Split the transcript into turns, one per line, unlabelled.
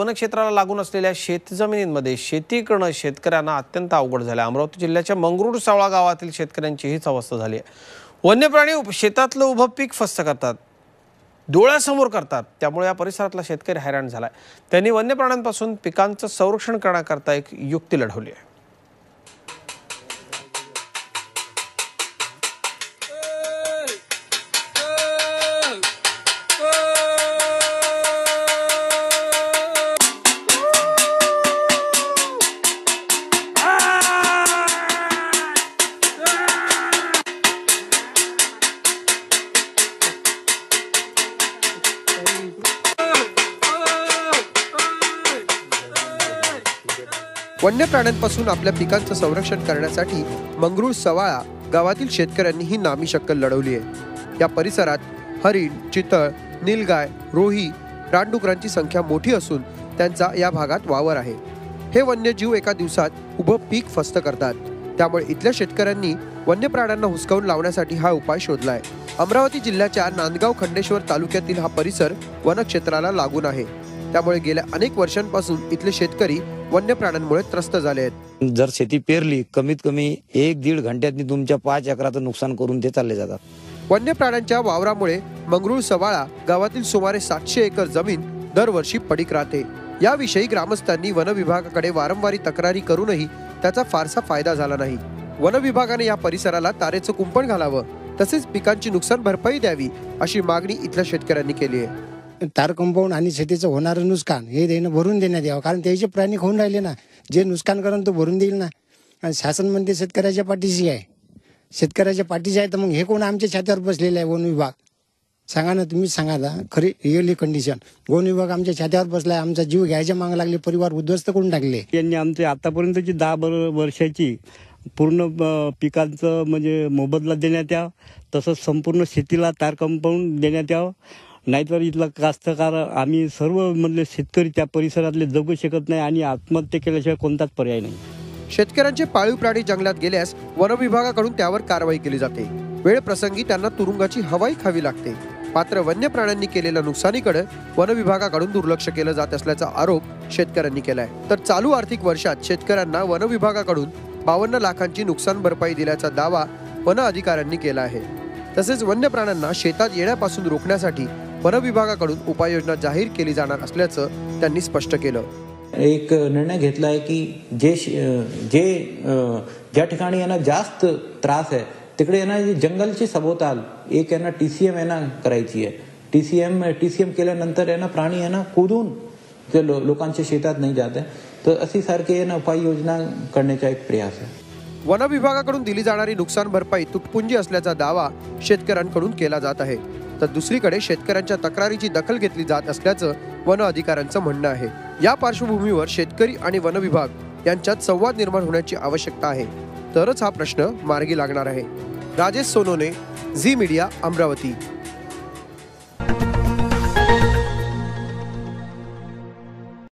वनक्षेत्राला लागून असलेल्या शेतजमिनींमध्ये शेती करणं शेतकऱ्यांना अत्यंत अवघड झालं आहे। अमरावती जिल्ह्याच्या मंगरूळ सावळा गावातील शेतकऱ्यांची हीच अवस्था झाली आहे। वन्य प्राणी शेतातलं उभं पीक फस्त करतात, डोळ्यासमोर करतात, त्यामुळे या परिसरातला शेतकरी हैराण झालाय। त्यांनी वन्य प्राण्यांपासून पिकांचं संरक्षण करण्याकरता एक युक्ती लढवली आहे।
वन्य प्राण्यांपासून आपल्या पिकांचं संरक्षण करण्यासाठी मंगरूळ सवाळा गावातील शेतकऱ्यांनी ही नामी शक्कल लढवली आहे। या परिसरात हरिण, चितळ, नीलगाय, रोही, रानडुकरांची संख्या मोठी असून त्यांचा या भागात वावर आहे। हे वन्यजीव एका दिवसात उभं पीक फस्त करतात, त्यामुळे इथल्या शेतकऱ्यांनी वन्य प्राण्यांना हुसकावून लावण्यासाठी हा उपाय शोधलाय। अमरावती जिल्ह्याच्या नांदगाव खंडेश्वर तालुक्यातील हा परिसर वनक्षेत्राला लागून आहे, त्यामुळे गेल्या अनेक वर्षांपासून इथले शेतकरी वन्य प्राण्यांमुळे त्रस्त झाले आहेत।
जर शेती पेरली कमीत कमी 1-1.5 घंट्यात तुमच्या 5 एकराचं नुकसान करून ते चालले जातात।
वन्य प्राण्यांच्या वावरामुळे मंगरूळ सवाळा गावातील सुमारे 700 एकर जमीन दरवर्षी पडीक राहते। याविषयी ग्रामस्थांनी वन विभागाकडे वारंवार तक्रारी करूनही त्याचा फारसा फायदा झाला नाही। वन विभागाने या परिसराला तारेचं कुंपण घालावं, तसेच पिकांची नुकसान भरपाई द्यावी अशी मागणी इथल्या शेतकऱ्यांनी केली आहे।
तार कंपाऊंड आणि शेतीचं होणारं नुकसान हे देणं भरून देण्यात यावं, कारण त्याचे प्राणी खाऊन राहिले ना, जे नुकसान करून तो भरून देईल ना। आणि शासन म्हणते शेतकऱ्याच्या पाठीशी आहे, शेतकऱ्याच्या पाठीशी आहे, तर मग हे कोण आमच्या छात्यावर बसलेलं आहे? वन विभाग सांगा ना, तुम्हीच सांगा ना खरी रिअली कंडिशन। वन विभाग आमच्या छात्यावर बसलाय, आमचा जीव घ्यायच्या माग लागले, परिवार उद्ध्वस्त करून टाकले।
यांनी आमचे आतापर्यंतची 10 वर्षाची पूर्ण पिकांचं म्हणजे मोबदला देण्यात यावं, तसंच संपूर्ण शेतीला तार कंपाऊंड देण्यात यावं, नाहीतर इथला कास्तकार आम्ही सर्व मधले शेतकरी त्या परिसरातले जगू शकत नाही आणि आत्महत्या केल्याशिवाय कोणताच पर्याय नाही।
शेतकऱ्यांचे पाळीव प्राणी जंगलात गेल्यास वन विभागाकडून त्यावर कारवाई केली जाते। वेळ प्रसंगी त्यांना तुरुंगाची हवाई खावी लागते। मात्र वन्य प्राण्यांनी केलेल्या नुकसानीकडे वन विभागाकडून दुर्लक्ष केलं जात असल्याचा आरोप शेतकऱ्यांनी केलाय। तर चालू आर्थिक वर्षात शेतकऱ्यांना वन विभागाकडून 52 लाखांची नुकसान भरपाई दिल्याचा दावा वन अधिकाऱ्यांनी केला आहे। तसेच वन्य प्राण्यांना शेतात येण्यापासून रोखण्यासाठी वन विभागाकडून उपाययोजना जाहीर केली जाणार असल्याचं त्यांनी स्पष्ट केलं।
एक निर्णय घेतला आहे की ज्या ठिकाणी यांना जास्त त्रास आहे तिकडे यांना जंगलची सभोवताल एक यांना TCM यांना करायची आहे। TCM केल्यानंतर यांना प्राणी यांना कुदून लोकांच्या शेतात नाही जात आहे, तर अशी सारखी यांना उपाययोजना करण्याचा एक प्रयास आहे।
वन विभागाकडून दिली जाणारी नुकसान भरपाई तुटपुंजी असल्याचा दावा शेतकऱ्यांकडून केला जात आहे, तर दुसरीकडे शेतकऱ्यांच्या तक्रारीची दखल घेतली जात असल्याचं वन अधिकाऱ्यांचं म्हणणं आहे। या पार्श्वभूमीवर शेतकरी आणि वन विभाग यांच्यात संवाद निर्माण होण्याची आवश्यकता आहे, तरच हा प्रश्न मार्गी लागणार आहे। राजेश सोनोने, झी मीडिया, अमरावती।